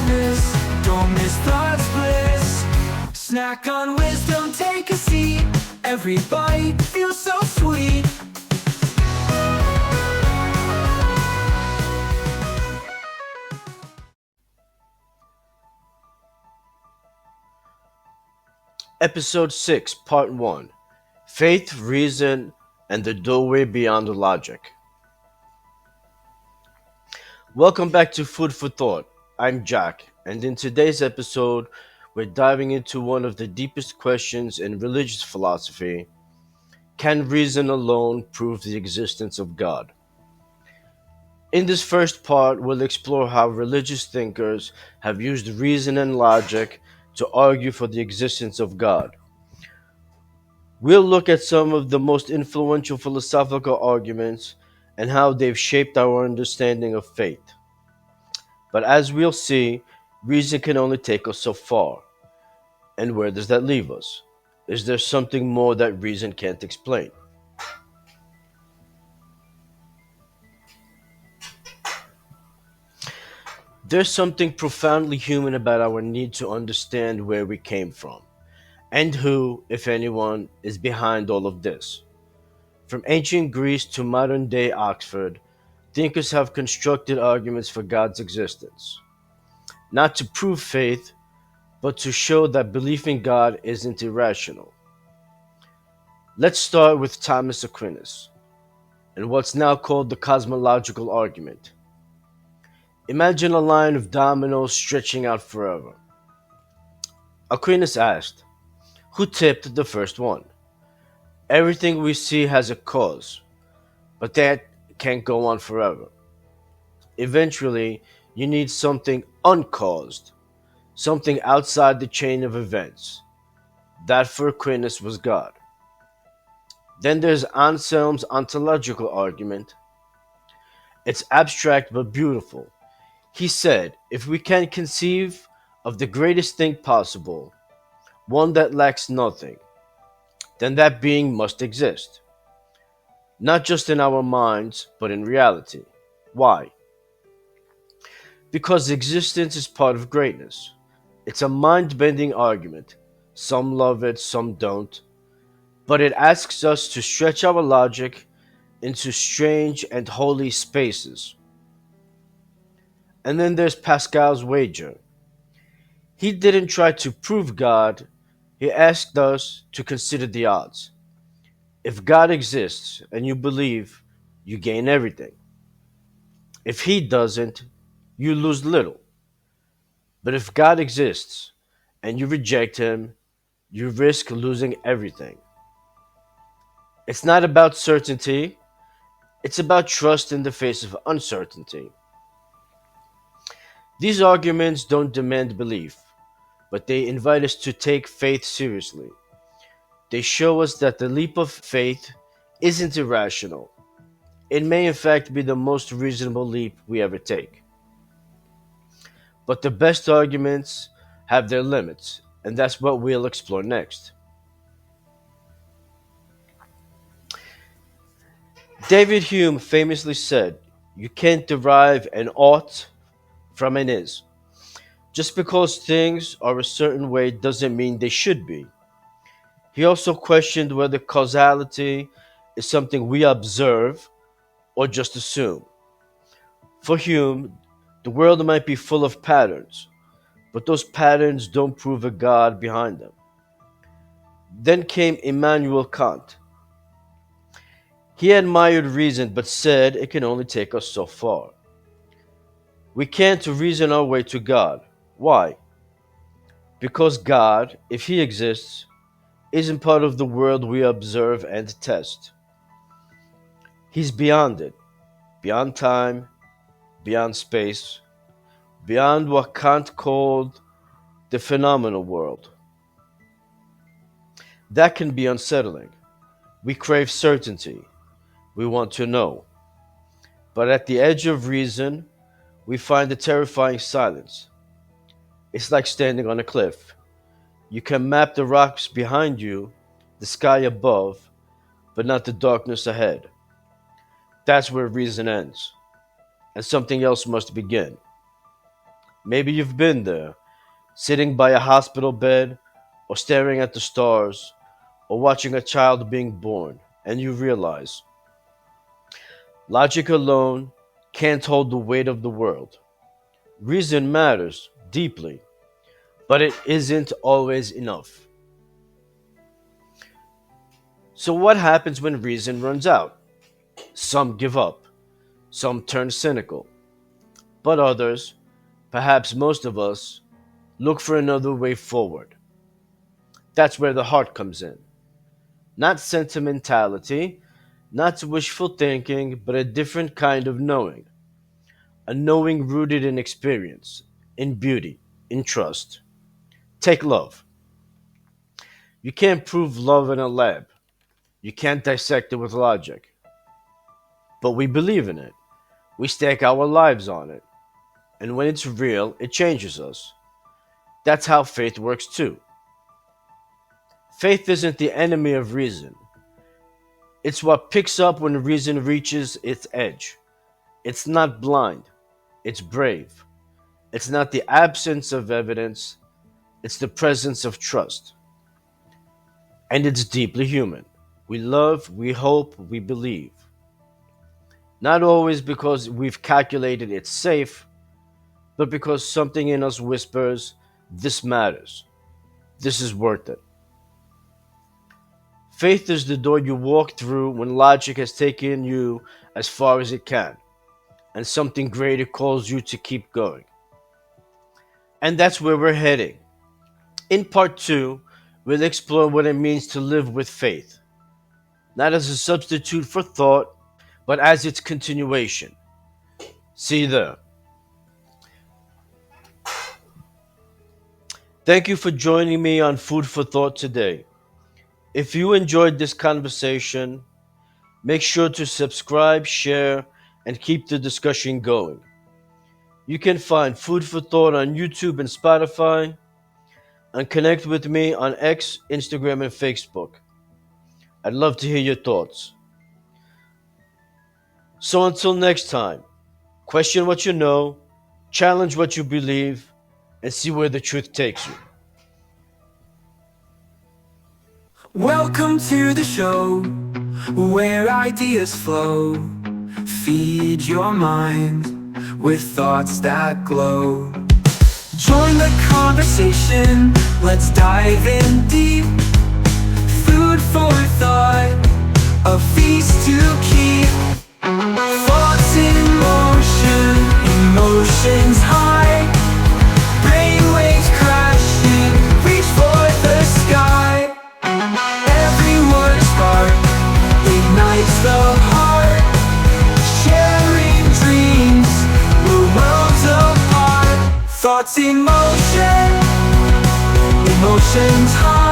darkness, don't miss thought's bliss. Snack on wisdom, take a seat. Every bite feels so sweet. Episode 6, Part 1: Faith, Reason, and the Doorway Beyond Logic. Welcome back to Food for Thought. I'm Jack, and in today's episode, we're diving into one of the deepest questions in religious philosophy: can reason alone prove the existence of God? In this first part, we'll explore how religious thinkers have used reason and logic to argue for the existence of God. We'll look at some of the most influential philosophical arguments and how they've shaped our understanding of faith. But as we'll see, reason can only take us so far. And where does that leave us? Is there something more that reason can't explain? There's something profoundly human about our need to understand where we came from, and who, if anyone, is behind all of this. From ancient Greece to modern day Oxford, thinkers have constructed arguments for God's existence, not to prove faith, but to show that belief in God isn't irrational. Let's start with Thomas Aquinas, and what's now called the cosmological argument. Imagine a line of dominoes stretching out forever. Aquinas asked, who tipped the first one? Everything we see has a cause, but that can't go on forever. Eventually, you need something uncaused, something outside the chain of events. That for Aquinas was God. Then there's Anselm's ontological argument. It's abstract but beautiful. He said, if we can conceive of the greatest thing possible, one that lacks nothing, then that being must exist. Not just in our minds, but in reality. Why? Because existence is part of greatness. It's a mind-bending argument. Some love it, some don't. But it asks us to stretch our logic into strange and holy spaces. And then there's Pascal's wager. He didn't try to prove God, he asked us to consider the odds. If God exists and you believe, you gain everything. If he doesn't, you lose little. But if God exists and you reject him, you risk losing everything. It's not about certainty, it's about trust in the face of uncertainty. These arguments don't demand belief, but they invite us to take faith seriously. They show us that the leap of faith isn't irrational. It may in fact be the most reasonable leap we ever take. But the best arguments have their limits, and that's what we'll explore next. David Hume famously said, you can't derive an ought from an is. Just because things are a certain way doesn't mean they should be. He also questioned whether causality is something we observe or just assume. For Hume, the world might be full of patterns, but those patterns don't prove a God behind them. Then came Immanuel Kant. He admired reason but said it can only take us so far. We can't reason our way to God. Why? Because God, if he exists, isn't part of the world we observe and test. He's beyond it, beyond time, beyond space, beyond what Kant called the phenomenal world. That can be unsettling. We crave certainty. We want to know. But at the edge of reason, we find a terrifying silence. It's like standing on a cliff. You can map the rocks behind you, the sky above, but not the darkness ahead. That's where reason ends, and something else must begin. Maybe you've been there, sitting by a hospital bed, or staring at the stars, or watching a child being born, and you realize logic alone can't hold the weight of the world. Reason matters deeply, but it isn't always enough. So, what happens when reason runs out? Some give up, some turn cynical, but others, perhaps most of us, look for another way forward. That's where the heart comes in. Not sentimentality, not wishful thinking, but a different kind of knowing. A knowing rooted in experience, in beauty, in trust. Take love. You can't prove love in a lab. You can't dissect it with logic. But we believe in it. We stake our lives on it. And when it's real, it changes us. That's how faith works too. Faith isn't the enemy of reason. It's what picks up when reason reaches its edge. It's not blind. It's brave. It's not the absence of evidence. It's the presence of trust. And it's deeply human. We love, we hope, we believe. Not always because we've calculated it's safe, but because something in us whispers, this matters. This is worth it. Faith is the door you walk through when logic has taken you as far as it can, and something greater calls you to keep going. And that's where we're heading. In part 2, we'll explore what it means to live with faith, not as a substitute for thought, but as its continuation. See you there. Thank you for joining me on Food for Thought today. If you enjoyed this conversation, make sure to subscribe, share, and keep the discussion going. You can find Food for Thought on YouTube and Spotify, and connect with me on X, Instagram, and Facebook. I'd love to hear your thoughts. So until next time, question what you know, challenge what you believe, and see where the truth takes you. Welcome to the show, where ideas flow. Feed your mind with thoughts that glow. Join the conversation, let's dive in deep. Food for thought, a feast to keep. Thoughts in motion, emotions high. Brainwaves crashing, reach for the sky. Every word spark ignites the heart. Sharing dreams, we're worlds apart. Thoughts in motion, emotions high.